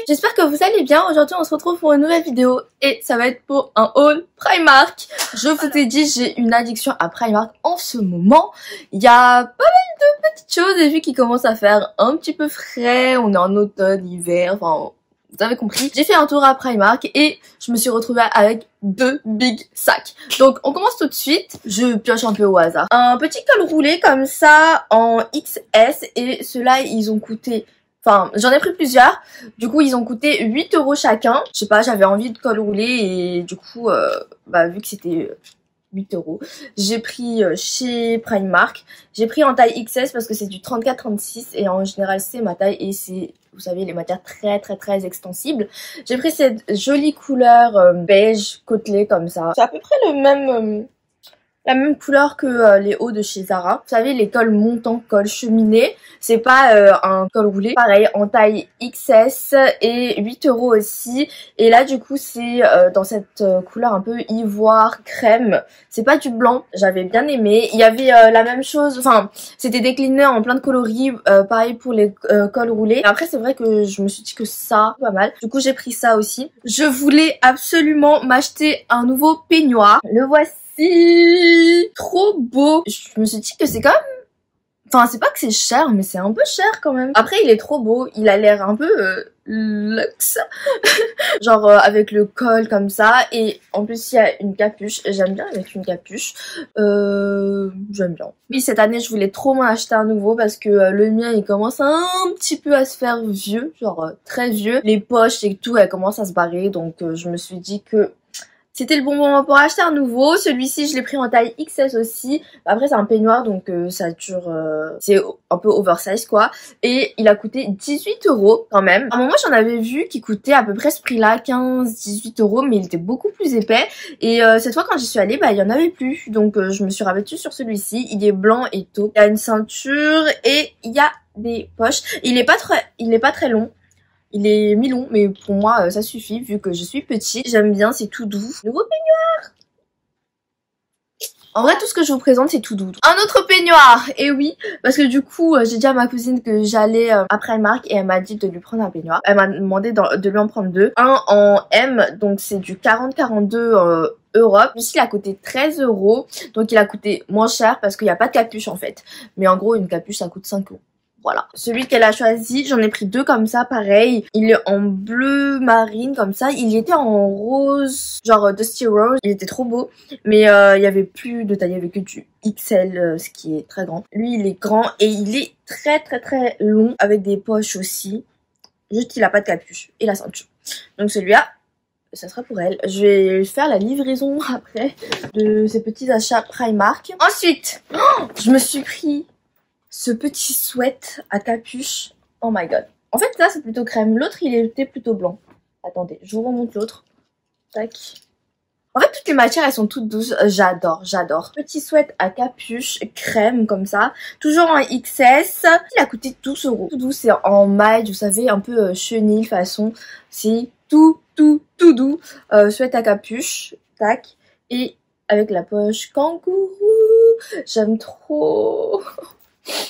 j'espère que vous allez bien. Aujourd'hui on se retrouve pour une nouvelle vidéo et ça va être pour un haul Primark. Je vous ai dit, j'ai une addiction à Primark en ce moment. Il y a pas mal de petites choses et vu qu'il commence à faire un petit peu frais, on est en automne, hiver, enfin vous avez compris. J'ai fait un tour à Primark et je me suis retrouvée avec 2 big sacs. Donc on commence tout de suite. Je pioche un peu au hasard. Un petit col roulé comme ça en XS et ceux-là ils ont coûté... Enfin, j'en ai pris plusieurs. Du coup, ils ont coûté 8 € chacun. Je sais pas, j'avais envie de col roulé et du coup, vu que c'était 8 €, j'ai pris chez Primark. J'ai pris en taille XS parce que c'est du 34-36 et en général c'est ma taille et c'est, vous savez, les matières très extensibles. J'ai pris cette jolie couleur beige côtelé comme ça. C'est à peu près le même... la même couleur que les hauts de chez Zara. Vous savez, les cols montants, cols cheminés. C'est pas un col roulé. Pareil, en taille XS et 8 € aussi. Et là, du coup, c'est dans cette couleur un peu ivoire, crème. C'est pas du blanc. J'avais bien aimé. Il y avait la même chose. Enfin, c'était décliné en plein de coloris. Pareil pour les cols roulés. Et après, c'est vrai que je me suis dit que ça, pas mal. Du coup, j'ai pris ça aussi. Je voulais absolument m'acheter un nouveau peignoir. Le voici. Trop beau. Je me suis dit que c'est quand même... Enfin, c'est pas que c'est cher, mais c'est un peu cher quand même. Après, il est trop beau. Il a l'air un peu luxe. Genre avec le col comme ça. Et en plus, il y a une capuche. J'aime bien avec une capuche. J'aime bien. Oui, cette année, je voulais trop m'en acheter un nouveau parce que le mien, il commence un petit peu à se faire vieux. Genre très vieux. Les poches et tout, elles commencent à se barrer. Donc, je me suis dit que... c'était le bon moment pour acheter un nouveau. Celui-ci, je l'ai pris en taille XS aussi. Après, c'est un peignoir, donc ça dure... c'est un peu oversize, quoi. Et il a coûté 18 € quand même. À un moment, j'en avais vu qui coûtait à peu près ce prix-là, 15-18 €, mais il était beaucoup plus épais. Et cette fois, quand j'y suis allée, il y en avait plus. Donc, je me suis rabattue sur celui-ci. Il est blanc et taupe. Il y a une ceinture et il y a des poches. Il est pas très long. Il est mi-long, mais pour moi, ça suffit, vu que je suis petite. J'aime bien, c'est tout doux. Nouveau peignoir. En vrai, tout ce que je vous présente, c'est tout doux. Un autre peignoir. Et oui, parce que du coup, j'ai dit à ma cousine que j'allais à Primark et elle m'a dit de lui prendre un peignoir. Elle m'a demandé de lui en prendre deux. Un en M, donc c'est du 40-42 Europe. Ici, il a coûté 13 €. Donc, il a coûté moins cher parce qu'il n'y a pas de capuche, en fait. Mais en gros, une capuche, ça coûte 5 €. Voilà. Celui qu'elle a choisi, j'en ai pris deux comme ça, pareil. Il est en bleu marine comme ça. Il était en rose, genre Dusty Rose. Il était trop beau. Mais il y avait plus de taille, il y avait que du XL, ce qui est très grand. Lui, il est grand et il est très long avec des poches aussi. Juste, il a pas de capuche et la ceinture. Donc celui-là, ça sera pour elle. Je vais faire la livraison après de ces petits achats Primark. Ensuite, je me suis pris ce petit sweat à capuche. Oh my god. En fait, là, c'est plutôt crème. L'autre, il était plutôt blanc. Attendez, je vous remonte l'autre. Tac. En fait, toutes les matières, elles sont toutes douces. J'adore. Petit sweat à capuche, crème, comme ça. Toujours en XS. Il a coûté 12 €. Tout doux, c'est en maille, vous savez, un peu chenille façon. C'est tout doux. Sweat à capuche. Tac. Et avec la poche kangourou. J'aime trop.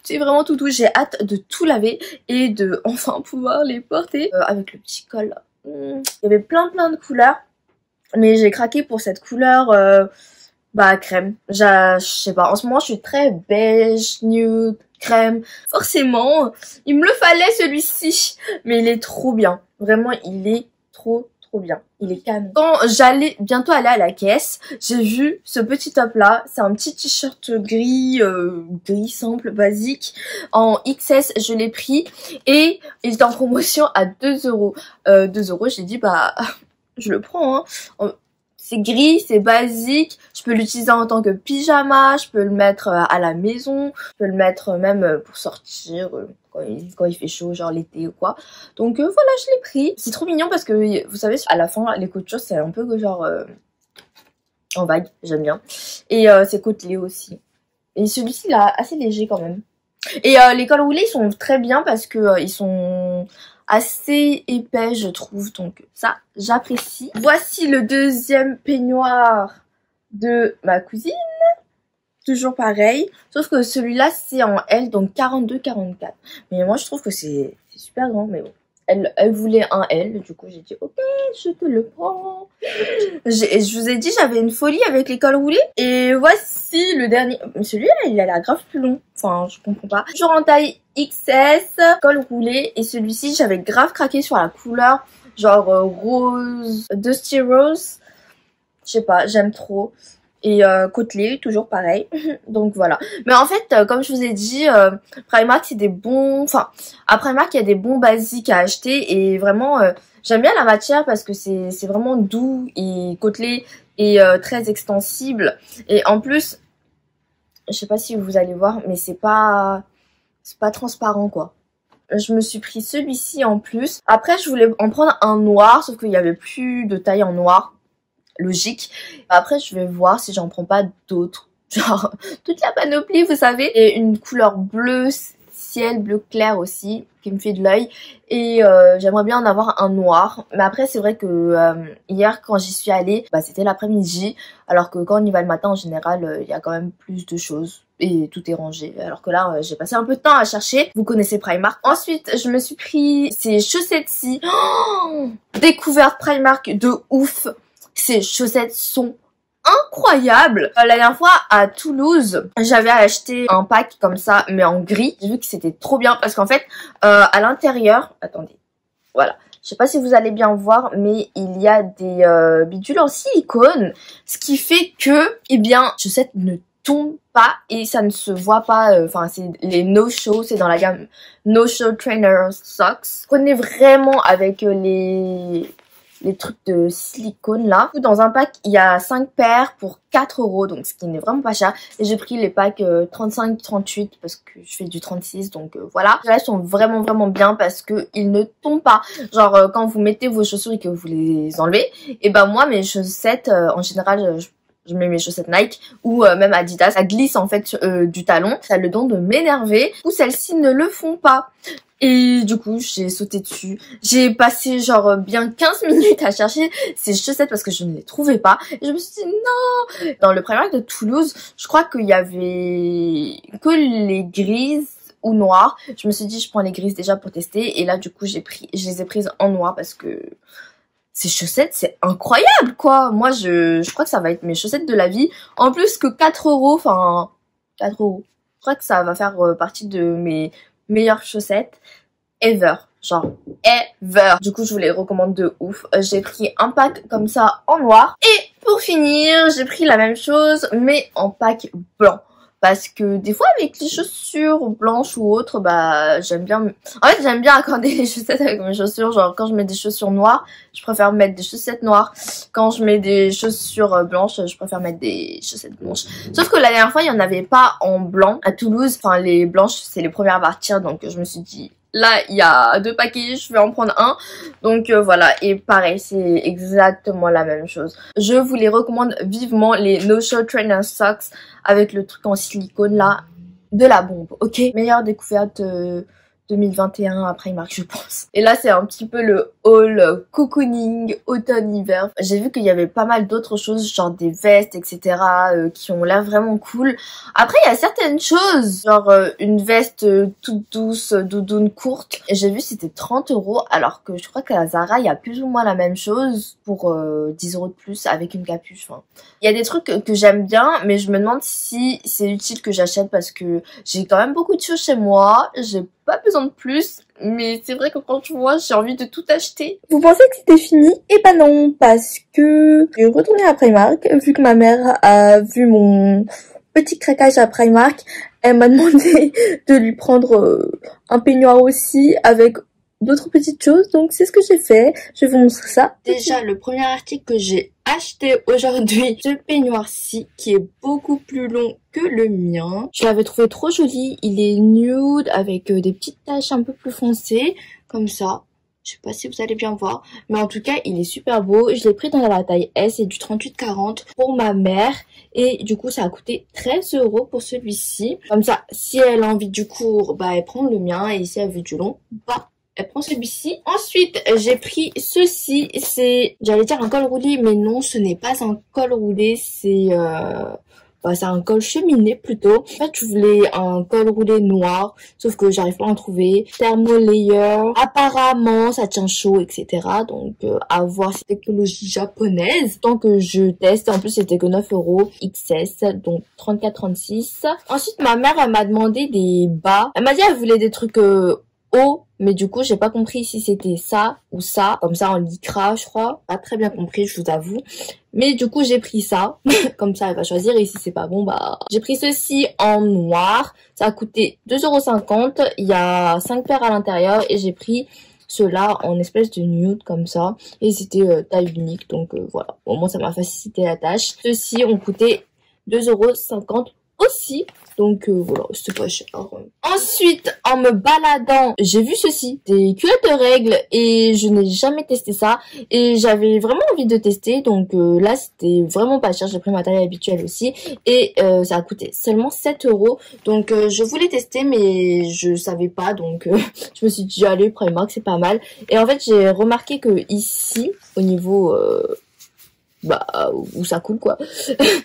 C'est vraiment tout doux, j'ai hâte de tout laver et de enfin pouvoir les porter avec le petit col là. Il y avait plein de couleurs, mais j'ai craqué pour cette couleur crème. Je sais pas, en ce moment je suis très beige, nude, crème. Forcément, il me le fallait celui-ci, mais il est trop bien. Vraiment, il est trop bien. Il est canon. Quand j'allais bientôt aller à la caisse, j'ai vu ce petit top là. C'est un petit t-shirt gris, gris simple, basique. En XS, je l'ai pris. Et il était en promotion à 2 €. 2 €, j'ai dit, je le prends. Hein. C'est gris, c'est basique. Je peux l'utiliser en tant que pyjama. Je peux le mettre à la maison. Je peux le mettre même pour sortir quand il fait chaud, genre l'été ou quoi. Donc voilà, je l'ai pris. C'est trop mignon parce que, vous savez, à la fin, les coutures, c'est un peu genre en vague. J'aime bien. Et c'est côtelé aussi. Et celui-ci, il est assez léger quand même. Et les cols roulés, ils sont très bien parce que ils sont assez épais, je trouve. Donc ça, j'apprécie. Voici le deuxième peignoir de ma cousine. Toujours pareil. Sauf que celui-là, c'est en L, donc 42-44. Mais moi, je trouve que c'est super grand, mais bon. elle voulait un L, du coup j'ai dit ok, je te le prends. Je vous ai dit j'avais une folie avec les cols roulés et voici le dernier. Celui-là il a l'air grave plus long, enfin je comprends pas. Toujours en taille XS, col roulé, et celui-ci j'avais grave craqué sur la couleur genre rose, Dusty Rose, je sais pas, j'aime trop. Et côtelé, toujours pareil. Donc voilà. Mais en fait, comme je vous ai dit, Primark c'est des bons... Enfin, à Primark il y a des bons basiques à acheter. Et vraiment, j'aime bien la matière parce que c'est vraiment doux et côtelé et très extensible. Et en plus, je sais pas si vous allez voir, mais c'est pas transparent quoi. Je me suis pris celui-ci en plus. Après, je voulais en prendre un noir, sauf qu'il y avait plus de taille en noir. Logique. Après, je vais voir si j'en prends pas d'autres. Genre, toute la panoplie, vous savez. Et une couleur bleu ciel, bleu clair aussi, qui me fait de l'œil. Et j'aimerais bien en avoir un noir. Mais après, c'est vrai que hier, quand j'y suis allée, bah, c'était l'après-midi. Alors que quand on y va le matin, en général, il y a quand même plus de choses. Et tout est rangé. Alors que là, j'ai passé un peu de temps à chercher. Vous connaissez Primark. Ensuite, je me suis pris ces chaussettes-ci. Oh, découverte Primark de ouf. Ces chaussettes sont incroyables. La dernière fois à Toulouse, j'avais acheté un pack comme ça mais en gris. J'ai vu que c'était trop bien parce qu'en fait à l'intérieur, attendez, voilà, je sais pas si vous allez bien voir mais il y a des bidules en silicone, ce qui fait que eh bien les chaussettes ne tombent pas et ça ne se voit pas. Enfin c'est les no show, c'est dans la gamme no show trainer socks. Prenez vraiment avec les trucs de silicone là. Dans un pack, il y a 5 paires pour 4 €, donc ce qui n'est vraiment pas cher. Et j'ai pris les packs 35-38 parce que je fais du 36, donc voilà. Là, ils sont vraiment bien parce que ils ne tombent pas. Genre, quand vous mettez vos chaussures et que vous les enlevez, et ben moi, mes chaussettes, en général, je mets mes chaussettes Nike ou même Adidas, ça glisse en fait du talon. Ça a le don de m'énerver, ou celles-ci ne le font pas. Et du coup, j'ai sauté dessus. J'ai passé genre bien 15 minutes à chercher ces chaussettes parce que je ne les trouvais pas. Et je me suis dit non. Dans le Primark de Toulouse, je crois qu'il y avait que les grises ou noires. Je me suis dit je prends les grises déjà pour tester. Et là du coup, je les ai prises en noir parce que ces chaussettes, c'est incroyable quoi. Moi, je crois que ça va être mes chaussettes de la vie. En plus que 4 €, enfin 4 €. Je crois que ça va faire partie de mes meilleures chaussettes ever, genre ever. Du coup je vous les recommande de ouf. J'ai pris un pack comme ça en noir et pour finir j'ai pris la même chose mais en pack blanc parce que des fois avec les chaussures blanches ou autres, bah j'aime bien, en fait j'aime bien accorder les chaussettes avec mes chaussures. Genre quand je mets des chaussures noires, je préfère mettre des chaussettes noires. Quand je mets des chaussures blanches, je préfère mettre des chaussettes blanches. Sauf que la dernière fois il y en avait pas en blanc à Toulouse. Enfin les blanches c'est les premières à partir, donc je me suis dit là il y a 2 paquets, je vais en prendre un. Donc voilà, et pareil c'est exactement la même chose. Je vous les recommande vivement, les No Show Trainer Socks avec le truc en silicone là, de la bombe, ok. Meilleure découverte 2021 à Primark je pense. Et là c'est un petit peu le haul cocooning automne-hiver. J'ai vu qu'il y avait pas mal d'autres choses, genre des vestes etc. Qui ont l'air vraiment cool. Après il y a certaines choses, genre une veste toute douce, doudoune courte. Et j'ai vu c'était 30 € alors que je crois qu'à Zara il y a plus ou moins la même chose pour 10 € de plus avec une capuche. Enfin, il y a des trucs que j'aime bien mais je me demande si c'est utile que j'achète parce que j'ai quand même beaucoup de choses chez moi. J'ai pas besoin de plus, mais c'est vrai que quand je vois, j'ai envie de tout acheter. Vous pensez que c'était fini? Eh ben non, parce que j'ai retourné à Primark, vu que ma mère a vu mon petit craquage à Primark, elle m'a demandé de lui prendre un peignoir aussi avec d'autres petites choses, donc c'est ce que j'ai fait. Je vais vous montrer ça. Déjà, le premier article que j'ai acheté aujourd'hui, ce peignoir-ci, qui est beaucoup plus long que le mien. Je l'avais trouvé trop joli. Il est nude avec des petites taches un peu plus foncées, comme ça. Je sais pas si vous allez bien voir, mais en tout cas il est super beau. Je l'ai pris dans la taille S et du 38-40 pour ma mère, et du coup ça a coûté 13 € pour celui-ci. Comme ça, si elle a envie du court, bah elle prend le mien, et si elle veut du long, bah elle prend celui-ci. Ensuite, j'ai pris ceci. C'est, j'allais dire un col roulé, mais non, ce n'est pas un col roulé. C'est Bah, c'est un col cheminé plutôt. En fait, je voulais un col roulé noir, sauf que j'arrive pas à en trouver. Thermo layer, apparemment ça tient chaud, etc. Donc à voir, c'est technologie japonaise. Tant que je teste, en plus c'était que 9 € XS, donc 34,36. Ensuite, ma mère, elle m'a demandé des bas. Elle m'a dit elle voulait des trucs hauts, mais du coup j'ai pas compris si c'était ça ou ça, comme ça en lycra je crois, pas très bien compris, je vous avoue, mais du coup j'ai pris ça. Comme ça elle va choisir, et si c'est pas bon, bah j'ai pris ceci en noir, ça a coûté 2,50 €, il y a 5 paires à l'intérieur, et j'ai pris ceux-là en espèce de nude comme ça, et c'était taille unique, donc voilà, au moins ça m'a facilité la tâche. Ceux-ci ont coûté 2,50 € aussi, donc voilà, c'était pas cher. Ensuite, en me baladant, j'ai vu ceci, des culottes de règles, et je n'ai jamais testé ça, et j'avais vraiment envie de tester, donc là c'était vraiment pas cher, j'ai pris ma taille habituelle aussi, et ça a coûté seulement 7 €, donc je voulais tester, mais je savais pas, donc je me suis dit allez, Primark c'est pas mal, et en fait j'ai remarqué que ici, au niveau bah où ça coule quoi,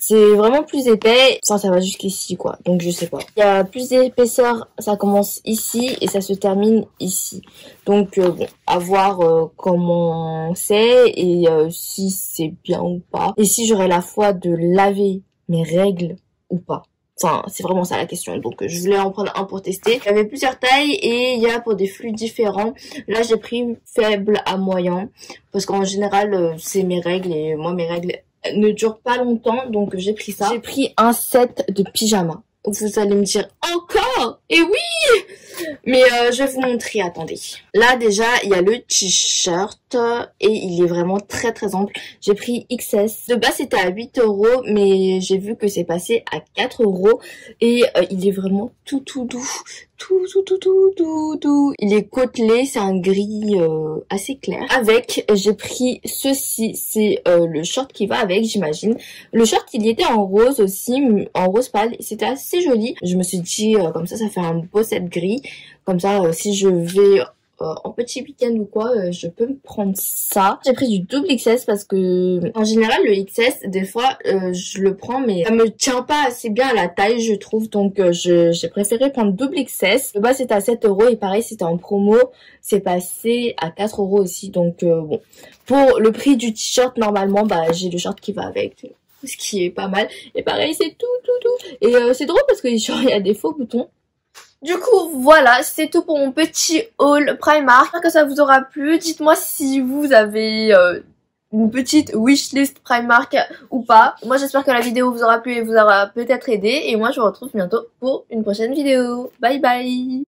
c'est vraiment plus épais, enfin ça va jusqu'ici quoi, donc je sais pas, il y a plus d'épaisseur, ça commence ici et ça se termine ici, donc bon, à voir comment c'est, et si c'est bien ou pas, et si j'aurai la foi de laver mes règles ou pas. Enfin, c'est vraiment ça la question, donc je voulais en prendre un pour tester. Il y avait plusieurs tailles et il y a pour des flux différents. Là, j'ai pris faible à moyen, parce qu'en général, c'est mes règles, et moi, mes règles ne durent pas longtemps, donc j'ai pris ça. J'ai pris un set de pyjama. Vous allez me dire encore, et oui, mais je vais vous montrer, attendez. Là déjà il y a le t-shirt et il est vraiment très très ample. J'ai pris XS. De base c'était à 8 €, mais j'ai vu que c'est passé à 4 € et il est vraiment tout doux. Tout doux. Il est côtelé, c'est un gris assez clair. Avec, j'ai pris ceci, c'est le short qui va avec, j'imagine. Le short, il y était en rose aussi, en rose pâle, c'était assez joli. Je me suis dit, comme ça fait un beau set gris. Comme ça, si je vais en petit week-end ou quoi, je peux me prendre ça. J'ai pris du double XS parce que en général le XS des fois je le prends, mais ça me tient pas assez bien à la taille je trouve, donc j'ai préféré prendre double XS. De base c'était à 7 € et pareil c'était en promo, c'est passé à 4 € aussi, donc bon, pour le prix du t-shirt normalement bah j'ai le short qui va avec, ce qui est pas mal, et pareil c'est tout et c'est drôle parce que genre il y a des faux boutons. Du coup, voilà, c'est tout pour mon petit haul Primark. J'espère que ça vous aura plu. Dites-moi si vous avez une petite wishlist Primark ou pas. Moi, j'espère que la vidéo vous aura plu et vous aura peut-être aidé. Et moi, je vous retrouve bientôt pour une prochaine vidéo. Bye bye!